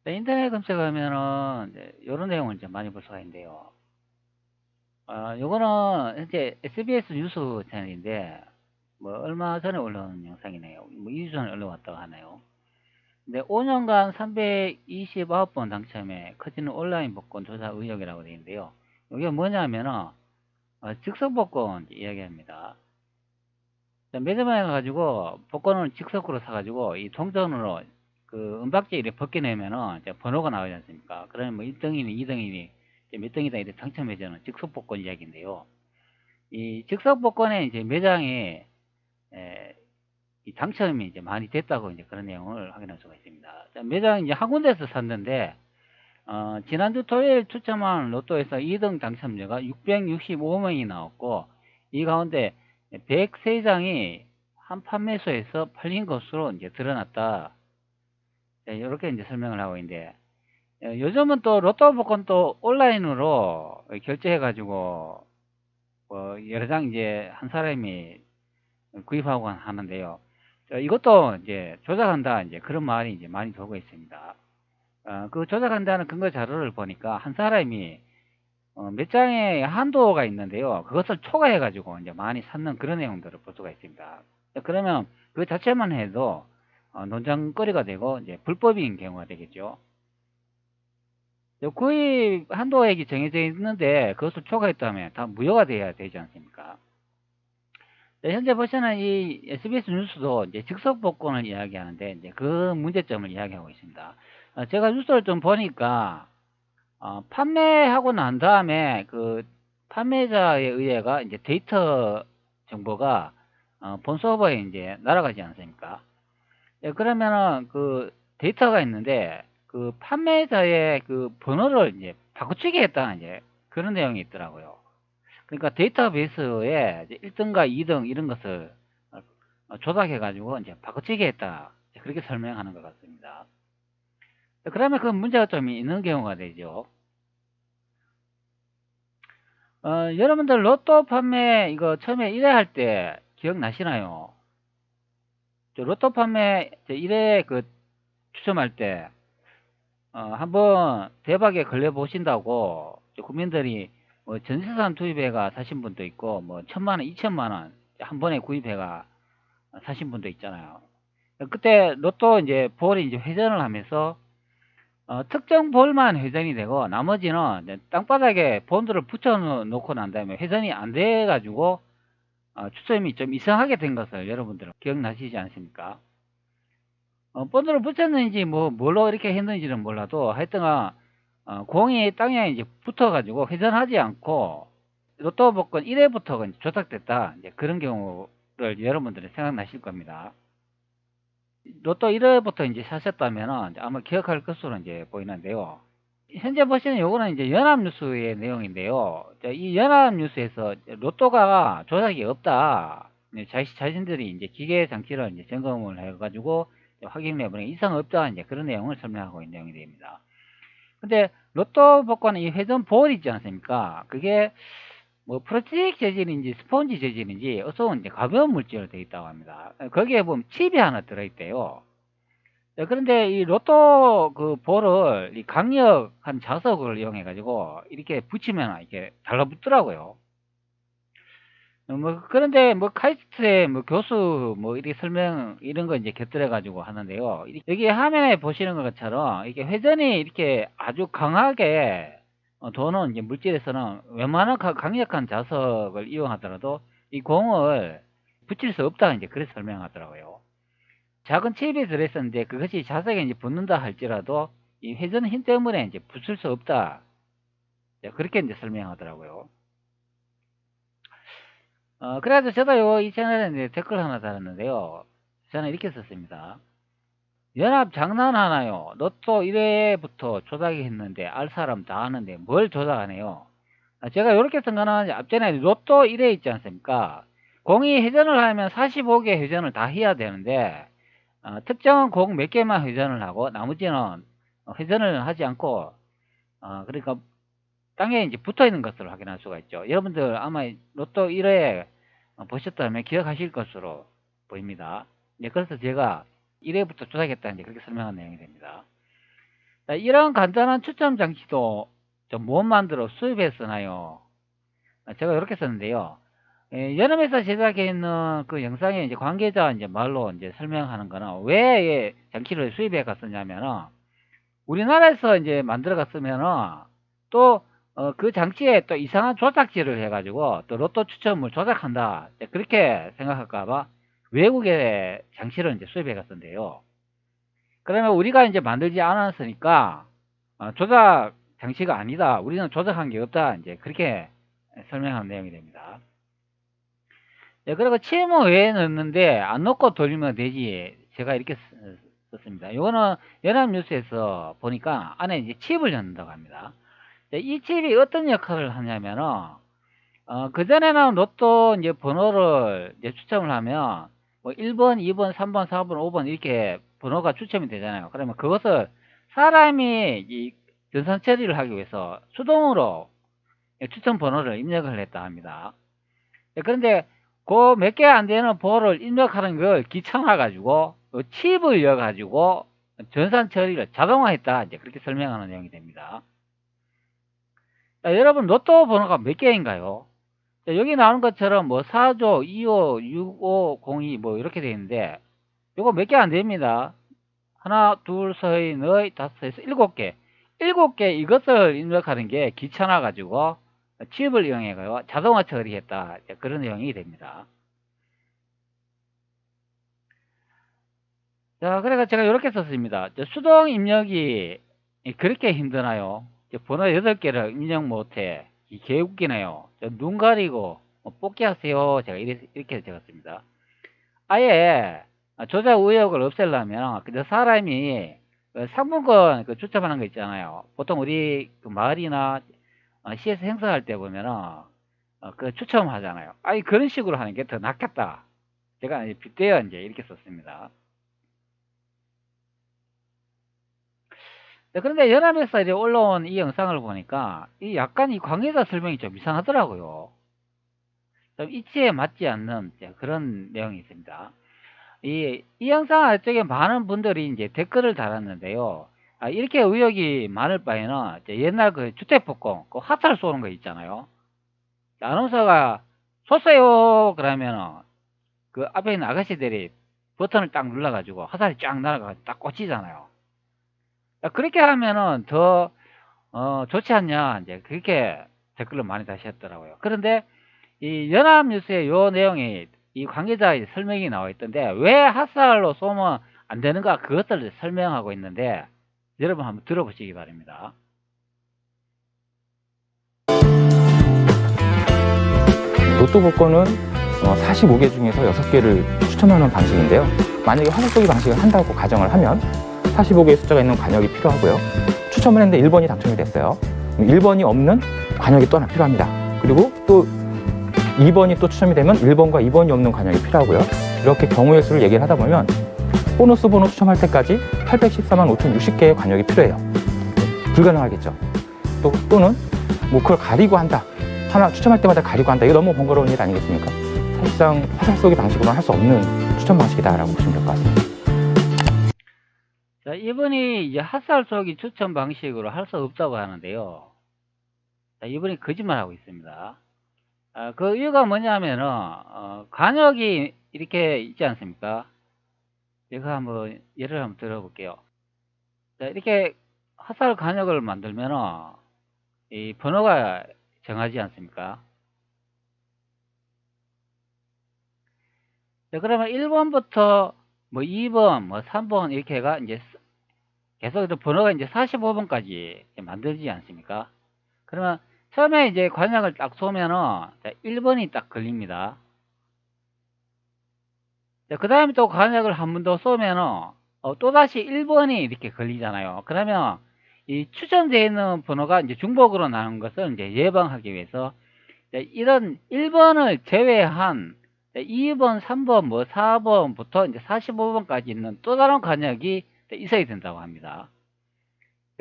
인터넷 검색하면은 이제 요런 내용을 이제 많이 볼 수가 있는데요. 요거는 현재 SBS 뉴스 채널인데, 뭐 얼마 전에 올라온 영상이네요. 뭐 2주 전에 올라왔다고 하네요. 근데 5년간 329번 당첨에 커지는 온라인 복권 조사 의혹이라고 되어 있는데요. 이게 뭐냐면은 즉석 복권 이야기합니다. 매점에 가가지고 복권을 즉석으로 사가지고 이 동전으로 그 은박지 이렇게 벗겨내면은 이제 번호가 나오지 않습니까? 그러면 뭐 1등이니 2등이니 몇 등이다 이렇게 당첨해주는 즉석 복권 이야기인데요. 이 즉석 복권에 이제 매장에 에, 이 당첨이 이제 많이 됐다고 이제 그런 내용을 확인할 수가 있습니다. 자, 매장 이제 한 군데에서 샀는데 지난주 토요일 추첨한 로또에서 2등 당첨자가 665명이 나왔고, 이 가운데 103장이 한 판매소에서 팔린 것으로 이제 드러났다. 이렇게 이제 설명을 하고 있는데, 요즘은 또 로또 복권 또 온라인으로 결제해가지고, 여러 장 이제 한 사람이 구입하고 하는데요. 이것도 이제 조작한다, 이제 그런 말이 이제 많이 돌고 있습니다. 그 조작한다는 근거 자료를 보니까 한 사람이 몇 장의 한도가 있는데요. 그것을 초과해가지고 이제 많이 샀는 그런 내용들을 볼 수가 있습니다. 그러면 그 자체만 해도 논쟁거리가 되고 이제 불법인 경우가 되겠죠. 구입 한도액이 정해져 있는데 그것을 초과했다면 다 무효가 돼야 되지 않습니까? 현재 보시는 이 SBS 뉴스도 이제 즉석 복권을 이야기하는데 이제 그 문제점을 이야기하고 있습니다. 제가 뉴스를 좀 보니까 판매하고 난 다음에 그 판매자에 의해가 이제 데이터 정보가 본 서버에 이제 날아가지 않습니까? 예, 그러면은 그 데이터가 있는데 그 판매자의 그 번호를 이제 바꾸치기 했다는 이제 그런 내용이 있더라고요. 그러니까 데이터베이스에 1등과 2등 이런 것을 조작해 가지고 이제 바꾸치기 했다. 그렇게 설명하는 것 같습니다. 그러면 그 문제가 좀 있는 경우가 되죠. 여러분들 로또 판매 이거 처음에 1회 할 때 기억나시나요? 로또 판매 1회 그 추첨할 때 한번 대박에 걸려 보신다고 국민들이 뭐 전세산 투입해가 사신 분도 있고 뭐 1,000만 원, 2천만 원 한 번에 구입해가 사신 분도 있잖아요. 그때 로또 이제 볼이 이제 회전을 하면서 특정 볼만 회전이 되고 나머지는 이제 땅바닥에 본드를 붙여 놓고 난 다음에 회전이 안 돼 가지고 추첨이 좀 이상하게 된 것을 여러분들은 기억나시지 않습니까? 본드를 붙였는지 뭐 뭘로 이렇게 했는지는 몰라도 하여튼간 공이 땅에 이제 붙어가지고 회전하지 않고 로또 복권 1회부터 조작됐다. 이제 그런 경우를 여러분들이 생각나실 겁니다. 로또 1회부터 이제 사셨다면 아마 기억할 것으로 이제 보이는데요. 현재 보시는 요거는 이제 연합뉴스의 내용인데요. 이 연합뉴스에서 로또가 조작이 없다. 네, 자신들이 이제 기계 장치를 이제 점검을 해가지고 확인해 보니 이상 없다. 이제 그런 내용을 설명하고 있는 내용이 됩니다. 근데 로또 복권 이 회전 볼 있지 않습니까? 그게 뭐 플라스틱 재질인지 스펀지 재질인지 어서 이제 가벼운 물질로 되어 있다고 합니다. 거기에 보면 칩이 하나 들어있대요. 그런데 이 로또 그 볼을 이 강력한 자석을 이용해 가지고 이렇게 붙이면 이렇게 달라붙더라고요. 뭐 그런데 뭐 카이스트의 뭐 교수 뭐 이렇게 설명 이런 거 이제 곁들여 가지고 하는데요. 여기 화면에 보시는 것처럼 이게 회전이 이렇게 아주 강하게 도는 이제 물질에서는 웬만한 강력한 자석을 이용하더라도 이 공을 붙일 수 없다 이제 그렇게 설명하더라고요. 작은 칩이 들어있었는데 그것이 자석에 이제 붙는다 할지라도 이 회전 힘 때문에 이제 붙을 수 없다. 그렇게 이제 설명하더라고요. 그래서 저도 이 채널에 이제 댓글 하나 달았는데요. 저는 이렇게 썼습니다. 연합 장난하나요? 로또 1회부터 조작이 했는데 알 사람 다 아는데 뭘 조작하네요. 제가 이렇게 생각하는데 앞전에 로또 1회 있지 않습니까? 공이 회전을 하면 45개 회전을 다 해야 되는데 특정한 공 몇 개만 회전을 하고 나머지는 회전을 하지 않고 그러니까 땅에 이제 붙어 있는 것을 확인할 수가 있죠. 여러분들 아마 로또 1회 보셨다면 기억하실 것으로 보입니다. 네, 그래서 제가 1회부터 조작했다 이제 그렇게 설명한 내용이 됩니다. 자, 이런 간단한 추첨 장치도 좀 못 만들어 수입해서 쓰나요? 제가 이렇게 썼는데요. 여름에서 제작해 있는 그 영상에 이제 관계자 이제 말로 이제 설명하는 거는 왜 장치를 수입해 갔었냐면은 우리나라에서 이제 만들어 갔으면은 또 그 장치에 또 이상한 조작질을 해가지고 또 로또 추첨을 조작한다 그렇게 생각할까봐 외국의 장치를 이제 수입해 갔었는데요. 그러면 우리가 이제 만들지 않았으니까 조작 장치가 아니다. 우리는 조작한 게 없다. 이제 그렇게 설명한 내용이 됩니다. 네, 그리고 칩은 왜 넣는데 안 넣고 돌리면 되지. 제가 이렇게 썼습니다. 이거는 연합뉴스에서 보니까 안에 이제 칩을 넣는다고 합니다. 이 칩이 어떤 역할을 하냐면은 그전에는 로또 이제 번호를 이제 추첨을 하면 뭐 1번, 2번, 3번, 4번, 5번 이렇게 번호가 추첨이 되잖아요. 그러면 그것을 사람이 이 전산 처리를 하기 위해서 수동으로 추첨 번호를 입력을 했다 합니다. 그런데 그 몇 개 안 되는 번호를 입력하는 걸 귀찮아 가지고 칩을 이어 가지고 전산 처리를 자동화했다. 이제 그렇게 설명하는 내용이 됩니다. 자, 여러분 로또 번호가 몇 개인가요? 자, 여기 나오는 것처럼 뭐 4조, 2호, 6호, 02 뭐 이렇게 되어 있는데 요거 몇 개 안 됩니다. 하나, 둘, 셋, 넷, 다섯, 여섯, 7개. 7개 이것을 입력하는 게 귀찮아 가지고 칩을 이용해 가지고 자동화 처리했다. 그런 내용이 됩니다. 자, 그래서 제가 이렇게 썼습니다. 수동 입력이 그렇게 힘드나요? 번호 8개를 입력 못해. 개 웃기네요. 눈 가리고 뽑기 하세요. 제가 이렇게 적었습니다. 아예 조작 의혹을 없애려면 그저 사람이 상품권 추첨하는 거 있잖아요. 보통 우리 그 마을이나 시에서 행사할 때 보면은 그 추첨하잖아요. 아예 그런 식으로 하는 게 더 낫겠다. 제가 빗대어 이제 이렇게 썼습니다. 네, 그런데 연합에서 이제 올라온 이 영상을 보니까 이 약간 이 관계자 설명이 좀 이상하더라고요. 좀 이치에 맞지 않는 그런 내용이 있습니다. 이 영상 아래쪽에 많은 분들이 이제 댓글을 달았는데요. 이렇게 의혹이 많을 바에는 이제 옛날 그 주택폭공, 그 화살 쏘는 거 있잖아요. 아나운서가 쏘세요! 그러면은 그 앞에 있는 아가씨들이 버튼을 딱 눌러가지고 화살이 쫙 날아가지고 딱 꽂히잖아요. 그렇게 하면은 더 좋지 않냐 이제 그렇게 댓글을 많이 다셨더라고요. 그런데 이 연합뉴스의 요 내용이 이 관계자의 설명이 나와 있던데 왜 핫살로 쏘면 안 되는가 그것들을 설명하고 있는데 여러분 한번 들어보시기 바랍니다. 로또 복권은 45개 중에서 6개를 추첨하는 방식인데요. 만약에 화살 쏘기 방식을 한다고 가정을 하면 45개의 숫자가 있는 관역이 필요하고요. 추첨을 했는데 1번이 당첨이 됐어요. 1번이 없는 관역이 또 하나 필요합니다. 그리고 또 2번이 또 추첨이 되면 1번과 2번이 없는 관역이 필요하고요. 이렇게 경우의 수를 얘기를 하다 보면 보너스 번호 추첨할 때까지 814만 5,060개의 관역이 필요해요. 불가능하겠죠. 또는 뭐 그걸 가리고 한다. 하나 추첨할 때마다 가리고 한다. 이거 너무 번거로운 일 아니겠습니까? 사실상 화살 쏘기 방식으로는 할 수 없는 추첨 방식이다라고 보시면 될 것 같습니다. 자, 이분이 이제 핫살 쏘기 추첨 방식으로 할 수 없다고 하는데요. 자, 이분이 거짓말하고 있습니다. 그 이유가 뭐냐면은 관역이 이렇게 있지 않습니까? 제가 한번 예를 한번 들어볼게요. 자, 이렇게 핫살 관역을 만들면은 이 번호가 정하지 않습니까? 자, 그러면 1번부터 뭐 2번, 뭐 3번 이렇게 해가 이제 계속 번호가 이제 45번까지 만들지 않습니까? 그러면 처음에 이제 관역을 딱 쏘면은 1번이 딱 걸립니다. 그 다음에 또 관역을 한 번 더 쏘면은 또다시 1번이 이렇게 걸리잖아요. 그러면 이 추천되어 있는 번호가 이제 중복으로 나는 것을 이제 예방하기 위해서 이런 1번을 제외한 2번, 3번, 뭐 4번부터 이제 45번까지 있는 또 다른 관역이 있어야 된다고 합니다.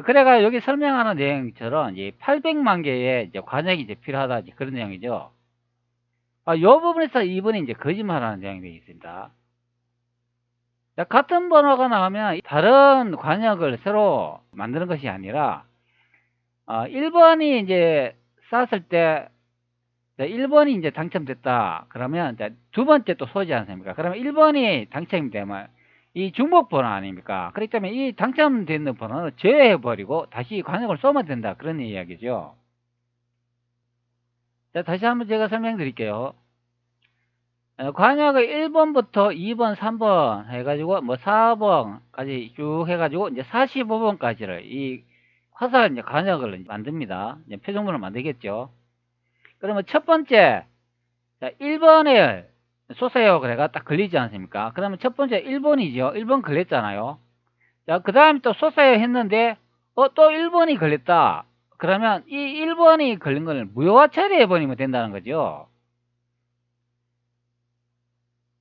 그래가 여기 설명하는 내용처럼 이제 800만 개의 이제 관역이 이제 필요하다 이제 그런 내용이죠. 이 부분에서 이분이 이제 거짓말하는 내용이 되어 있습니다. 자, 같은 번호가 나오면 다른 관역을 새로 만드는 것이 아니라 1번이 이제 쌌을 때 1번이 이제 당첨됐다. 그러면 이제 두 번째 또 쏘지 않습니까? 그러면 1번이 당첨이 되면 이 중복 번호 아닙니까? 그렇기 때문에 이 당첨되는 번호를 제외해버리고 다시 관역을 쏘면 된다. 그런 이야기죠. 자, 다시 한번 제가 설명드릴게요. 관역을 1번부터 2번, 3번 해가지고 뭐 4번까지 쭉 해가지고 이제 45번까지를 이 화살 이제 관역을 만듭니다. 이제 표정문을 만들겠죠. 그러면 첫 번째, 자, 1번에 쏘세요. 그래가 딱 걸리지 않습니까? 그러면 첫 번째 1번이죠. 1번 걸렸잖아요. 자, 그 다음에 또 쏘세요 했는데, 또 1번이 걸렸다. 그러면 이 1번이 걸린 걸 무효화 처리해버리면 된다는 거죠.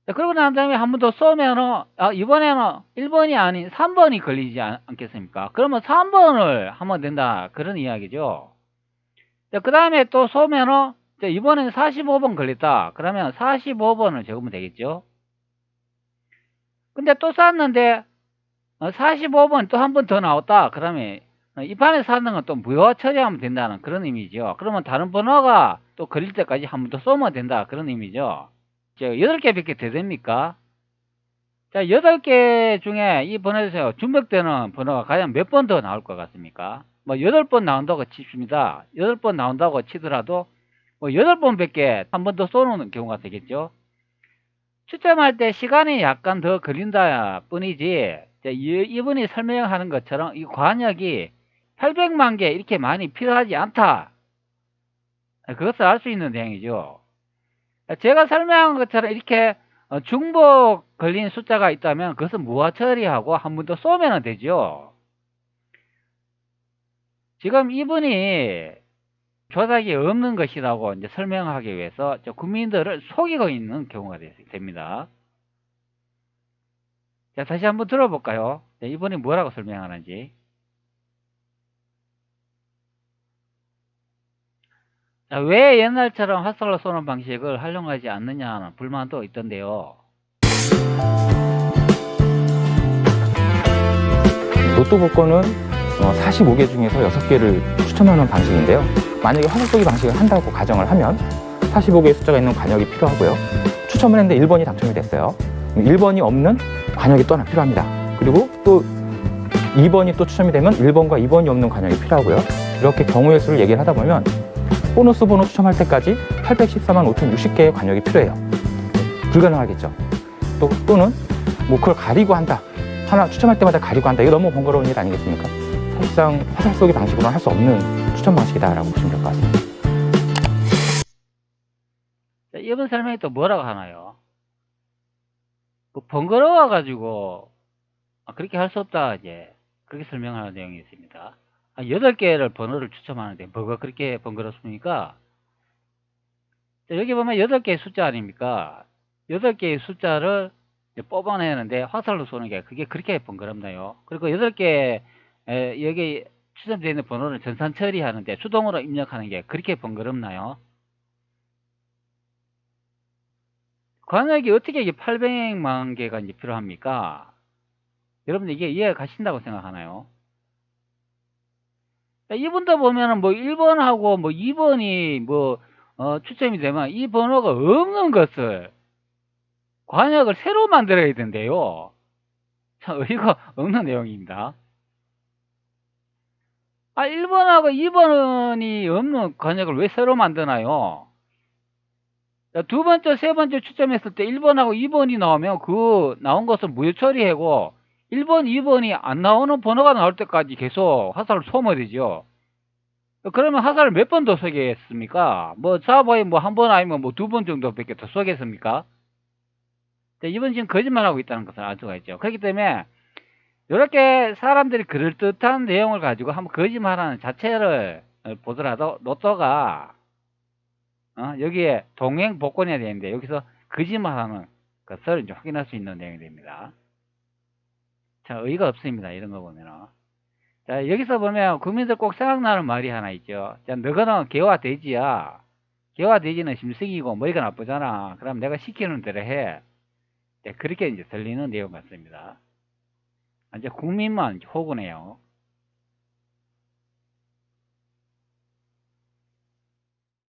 자, 그러고 난 다음에 한 번 더 쏘면은, 이번에는 1번이 아닌 3번이 걸리지 않겠습니까? 그러면 3번을 하면 된다. 그런 이야기죠. 자, 그 다음에 또 쏘면은, 자, 이번에는 45번 걸렸다. 그러면 45번을 적으면 되겠죠. 근데 또 쐈는데, 45번 또 한 번 더 나왔다. 그러면, 이 판에 쐈는 건 또 무효화 처리하면 된다는 그런 의미죠. 그러면 다른 번호가 또 걸릴 때까지 한 번 더 쏘면 된다. 그런 의미죠. 8개밖에 더 됩니까? 자, 8개 중에 이 번호에서 중복되는 번호가 과연 몇 번 더 나올 것 같습니까? 뭐 8번 나온다고 칩니다. 8번 나온다고 치더라도 뭐 8번밖에 한 번 더 쏘는 경우가 되겠죠. 추첨할 때 시간이 약간 더 걸린다 뿐이지, 이분이 설명하는 것처럼 이 관역이 800만 개 이렇게 많이 필요하지 않다. 그것을 알 수 있는 내용이죠. 제가 설명한 것처럼 이렇게 중복 걸린 숫자가 있다면 그것은 무화 처리하고 한 번 더 쏘면 되죠. 지금 이분이 조작이 없는 것이라고 이제 설명하기 위해서 국민들을 속이고 있는 경우가 됩니다. 자, 다시 한번 들어볼까요? 이분이 뭐라고 설명하는지. 자, 왜 옛날처럼 화살로 쏘는 방식을 활용하지 않느냐는 불만도 있던데요. 로또 복권은 45개 중에서 6개를 추첨하는 방식인데요. 만약에 화살 쏘기 방식을 한다고 가정을 하면 45개의 숫자가 있는 관역이 필요하고요. 추첨을 했는데 1번이 당첨이 됐어요. 1번이 없는 관역이 또 하나 필요합니다. 그리고 또 2번이 또 추첨이 되면 1번과 2번이 없는 관역이 필요하고요. 이렇게 경우의 수를 얘기를 하다 보면 보너스 번호 추첨할 때까지 814만 5,060개의 관역이 필요해요. 불가능하겠죠. 또는 뭐 그걸 가리고 한다. 하나 추첨할 때마다 가리고 한다. 이거 너무 번거로운 일 아니겠습니까? 사실상 화살 쏘기 방식으로는 할 수 없는 추첨 방식이다라고 보시면 될 것 같습니다. 자, 이번 설명이 또 뭐라고 하나요? 번거로워가지고 그렇게 할 수 없다, 이제 그렇게 설명하는 내용이 있습니다. 8개를 번호를 추첨하는데 뭐가 그렇게 번거롭습니까? 자, 여기 보면 8개의 숫자 아닙니까? 8개의 숫자를 뽑아내는데 화살로 쏘는 게 그게 그렇게 번거롭나요? 그리고 8개 여기 추첨되어 있는 번호를 전산 처리하는데 수동으로 입력하는 게 그렇게 번거롭나요? 관역이 어떻게 이게 800만 개가 이제 필요합니까? 여러분들 이게 이해가 가신다고 생각하나요? 이분도 보면은 뭐 1번하고 뭐 2번이 뭐 추첨이 되면 이 번호가 없는 것을 관역을 새로 만들어야 된대요. 참 어이가 없는 내용입니다. 1번하고 2번이 없는 관역을 왜 새로 만드나요? 두 번째, 세 번째 추첨했을 때 1번하고 2번이 나오면 그 나온 것을 무효 처리하고 1번, 2번이 안 나오는 번호가 나올 때까지 계속 화살을 쏘면 되죠. 그러면 화살을 몇 번 더 쏘겠습니까? 뭐 사보에 뭐 한 번 아니면 뭐 2번 정도밖에 더 쏘겠습니까? 이번 지금 거짓말하고 있다는 것을 알 수가 있죠. 그렇기 때문에 이렇게 사람들이 그럴듯한 내용을 가지고 한번 거짓말하는 자체를 보더라도 로또가 여기에 동행 복권해야 되는데 여기서 거짓말하는 것을 이제 확인할 수 있는 내용이 됩니다. 참 의의가 없습니다. 이런 거 보면은. 자, 여기서 보면 국민들 꼭 생각나는 말이 하나 있죠. 자, 너거는 개와 돼지야. 개와 돼지는 심승이고 머리가 나쁘잖아. 그럼 내가 시키는 대로 해. 네, 그렇게 이제 들리는 내용 같습니다. 이제 국민만 호구네요.